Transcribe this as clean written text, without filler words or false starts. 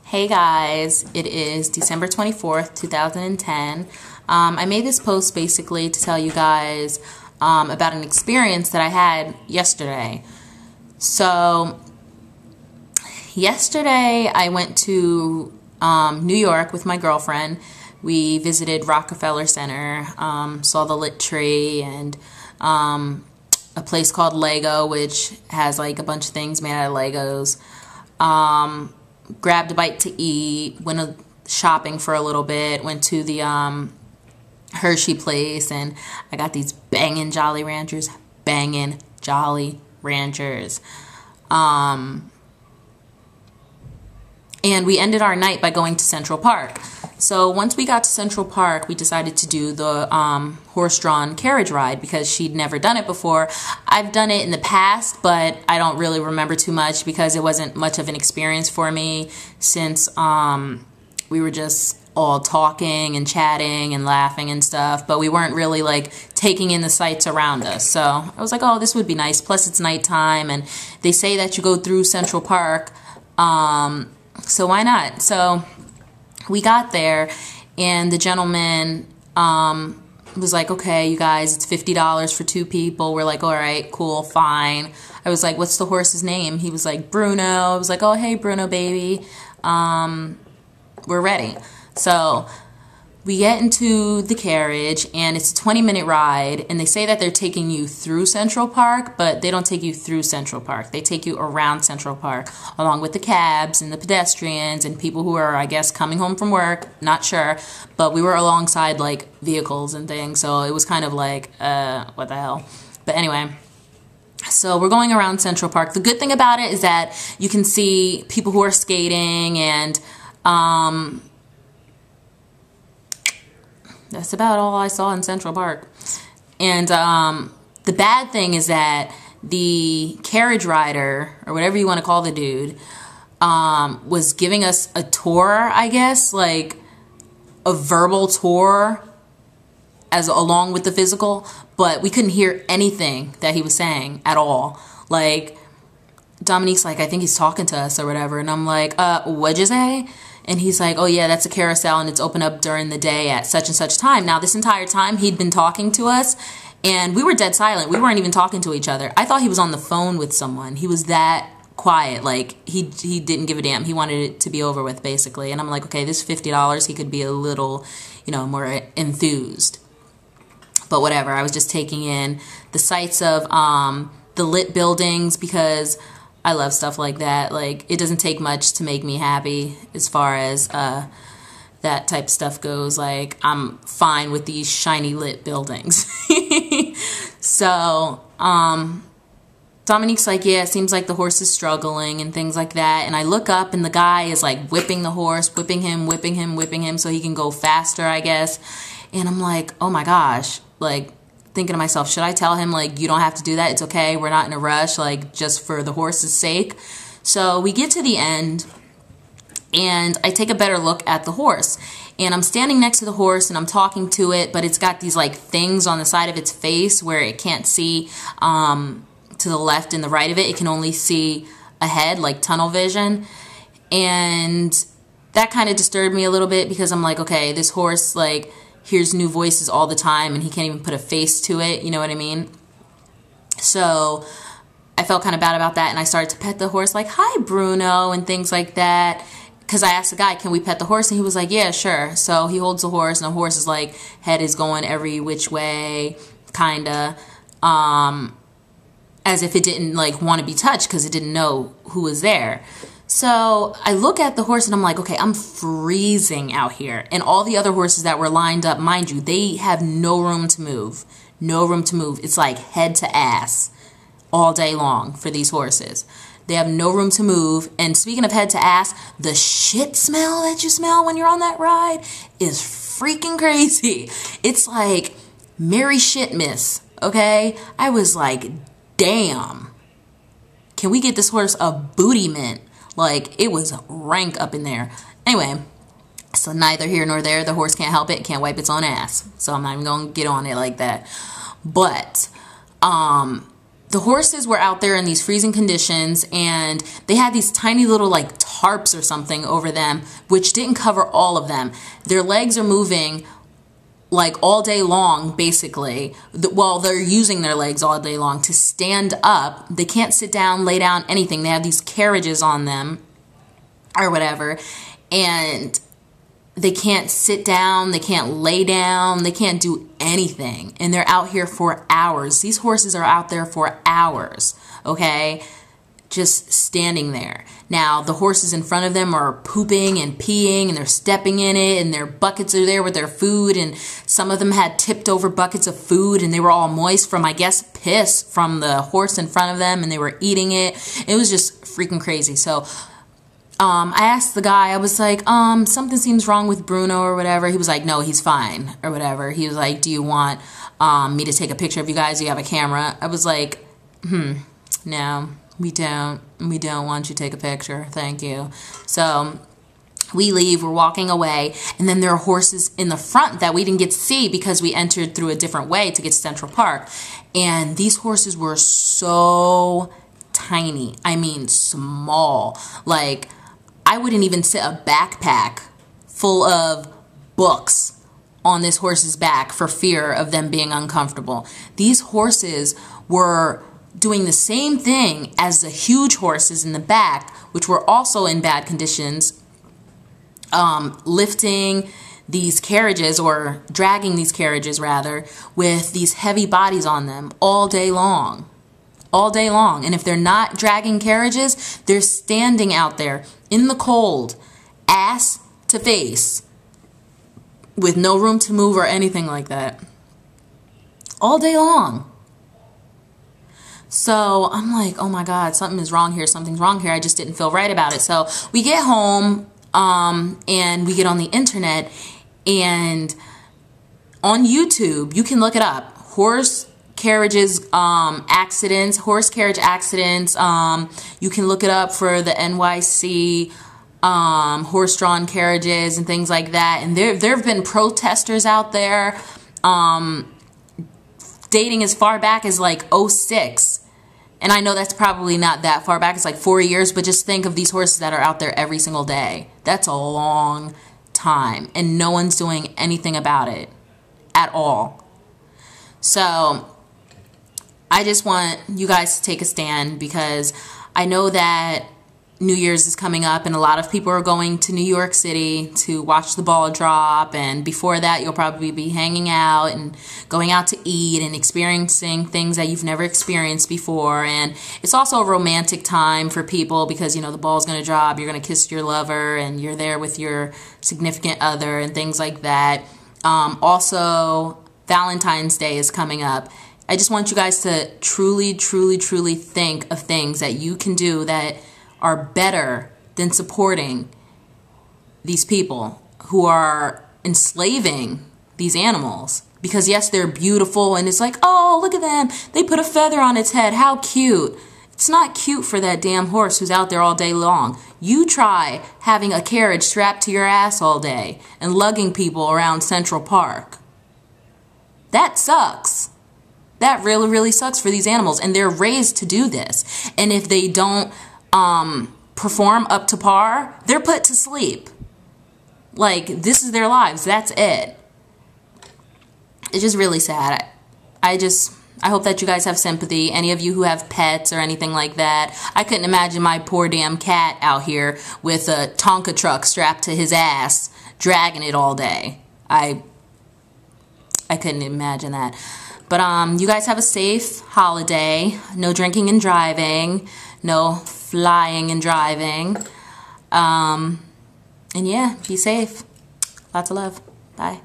Hey guys, it is December 24th, 2010. I made this post basically to tell you guys about an experience that I had yesterday. So, yesterday I went to New York with my girlfriend. We visited Rockefeller Center, saw the lit tree, and a place called Lego, which has like a bunch of things made out of Legos. Grabbed a bite to eat, went shopping for a little bit, went to the Hershey place, and I got these bangin' Jolly Ranchers. Bangin' Jolly Ranchers. And we ended our night by going to Central Park. So once we got to Central Park, we decided to do the horse-drawn carriage ride because she'd never done it before. I've done it in the past, but I don't really remember too much because it wasn't much of an experience for me since we were just all talking and chatting and laughing and stuff, but we weren't really like taking in the sights around us. So I was like, oh, this would be nice. Plus it's nighttime, and they say that you go through Central Park, so why not? So we got there, and the gentleman was like, okay, you guys, it's $50 for 2 people. We're like, all right, cool, fine. I was like, what's the horse's name? He was like, Bruno. I was like, oh, hey, Bruno, baby. We're ready. So we get into the carriage, and it's a 20-minute ride, and they say that they're taking you through Central Park, but they don't take you through Central Park. They take you around Central Park, along with the cabs and the pedestrians and people who are, I guess, coming home from work. Not sure, but we were alongside, like, vehicles and things, so it was kind of like, what the hell? But anyway, so we're going around Central Park. The good thing about it is that you can see people who are skating, and that's about all I saw in Central Park. And the bad thing is that the carriage rider, or whatever you want to call the dude, was giving us a tour, I guess, like a verbal tour along with the physical, but we couldn't hear anything that he was saying at all. Like, Dominique's like, I think he's talking to us or whatever, and I'm like, what'd you say? And he's like, oh yeah, that's a carousel, and it's open up during the day at such and such time. Now, this entire time, he'd been talking to us, and we were dead silent. We weren't even talking to each other. I thought he was on the phone with someone. He was that quiet. Like, he didn't give a damn. He wanted it to be over with, basically. And I'm like, okay, this is $50. He could be a little, more enthused. But whatever. I was just taking in the sights of the lit buildings because I love stuff like that. Like, it doesn't take much to make me happy as far as that type of stuff goes. Like, I'm fine with these shiny lit buildings. So, Dominique's like, yeah, it seems like the horse is struggling and things like that. And I look up, and the guy is like whipping the horse, whipping him so he can go faster, I guess. And I'm like, oh my gosh, like, thinking to myself, should I tell him, like, you don't have to do that, it's okay, we're not in a rush, like, just for the horse's sake? So we get to the end, and I take a better look at the horse, and I'm standing next to the horse, and I'm talking to it, but it's got these, like, things on the side of its face where it can't see to the left and the right of it. It can only see ahead, like tunnel vision, and that kind of disturbed me a little bit because I'm like, okay, this horse, like, hears new voices all the time, and he can't even put a face to it, you know what I mean? So I felt kind of bad about that, and I started to pet the horse, like, hi, Bruno, and things like that, because I asked the guy, can we pet the horse? And he was like, yeah, sure. So he holds the horse, and the horse's, like, head is going every which way, kind of, as if it didn't, like, want to be touched because it didn't know who was there. So I look at the horse, and I'm like, okay, I'm freezing out here. And all the other horses that were lined up, mind you, they have no room to move. No room to move. It's like head to ass all day long for these horses. They have no room to move. And speaking of head to ass, the shit smell that you smell when you're on that ride is freaking crazy. It's like Mary Shitmas, okay? I was like, damn. Can we get this horse a booty mint? Like, it was rank up in there. Anyway, so neither here nor there. The horse can't help it. Can't wipe its own ass. So I'm not even going to get on it like that. But, the horses were out there in these freezing conditions, and they had these tiny little like tarps or something over them, which didn't cover all of them. Their legs are moving like all day long, basically. Well, they're using their legs all day long to stand up. They can't sit down, lay down, anything. They have these carriages on them or whatever, and they can't sit down, they can't lay down, they can't do anything. And they're out here for hours. These horses are out there for hours, okay? Just standing there. Now, the horses in front of them are pooping and peeing, and they're stepping in it, and their buckets are there with their food, and some of them had tipped over buckets of food, and they were all moist from, I guess, piss from the horse in front of them, and they were eating it. It was just freaking crazy. So I asked the guy, I was like, something seems wrong with Bruno or whatever. He was like, no, he's fine or whatever. He was like, do you want me to take a picture of you guys? Do you have a camera? I was like, no, we don't. We don't want you to take a picture. Thank you. So we leave, we're walking away, and then there are horses in the front that we didn't get to see because we entered through a different way to get to Central Park. And these horses were so tiny. I mean, small. Like, I wouldn't even sit a backpack full of books on this horse's back for fear of them being uncomfortable. These horses were doing the same thing as the huge horses in the back, which were also in bad conditions, lifting these carriages, or dragging these carriages rather, with these heavy bodies on them all day long. All day long. And if they're not dragging carriages, they're standing out there in the cold, ass to face, with no room to move or anything like that. All day long. So I'm like, oh my God, something is wrong here. Something's wrong here. I just didn't feel right about it. So we get home and we get on the internet, and on YouTube, you can look it up. Horse carriage accidents. You can look it up for the NYC horse-drawn carriages and things like that. And there have been protesters out there dating as far back as like 06. And I know that's probably not that far back. It's like 4 years. But just think of these horses that are out there every single day. That's a long time. And no one's doing anything about it at all. So I just want you guys to take a stand, because I know that New Year's is coming up, and a lot of people are going to New York City to watch the ball drop, and before that you'll probably be hanging out and going out to eat and experiencing things that you've never experienced before. And it's also a romantic time for people, because you know the ball's going to drop, you're going to kiss your lover, and you're there with your significant other and things like that. Also, Valentine's Day is coming up. I just want you guys to truly, truly, truly think of things that you can do that are better than supporting these people who are enslaving these animals. Because yes, they're beautiful, and it's like, oh, look at them, they put a feather on its head, how cute. It's not cute for that damn horse who's out there all day long. You try having a carriage strapped to your ass all day and lugging people around Central Park. That sucks. That really, really sucks for these animals, and they're raised to do this. And if they don't perform up to par, they're put to sleep. Like, this is their lives. That's it. It's just really sad. I hope that you guys have sympathy. Any of you who have pets or anything like that. I couldn't imagine my poor damn cat out here with a Tonka truck strapped to his ass, dragging it all day. I couldn't imagine that. But you guys have a safe holiday. No drinking and driving. No flying and driving. And yeah, be safe. Lots of love. Bye.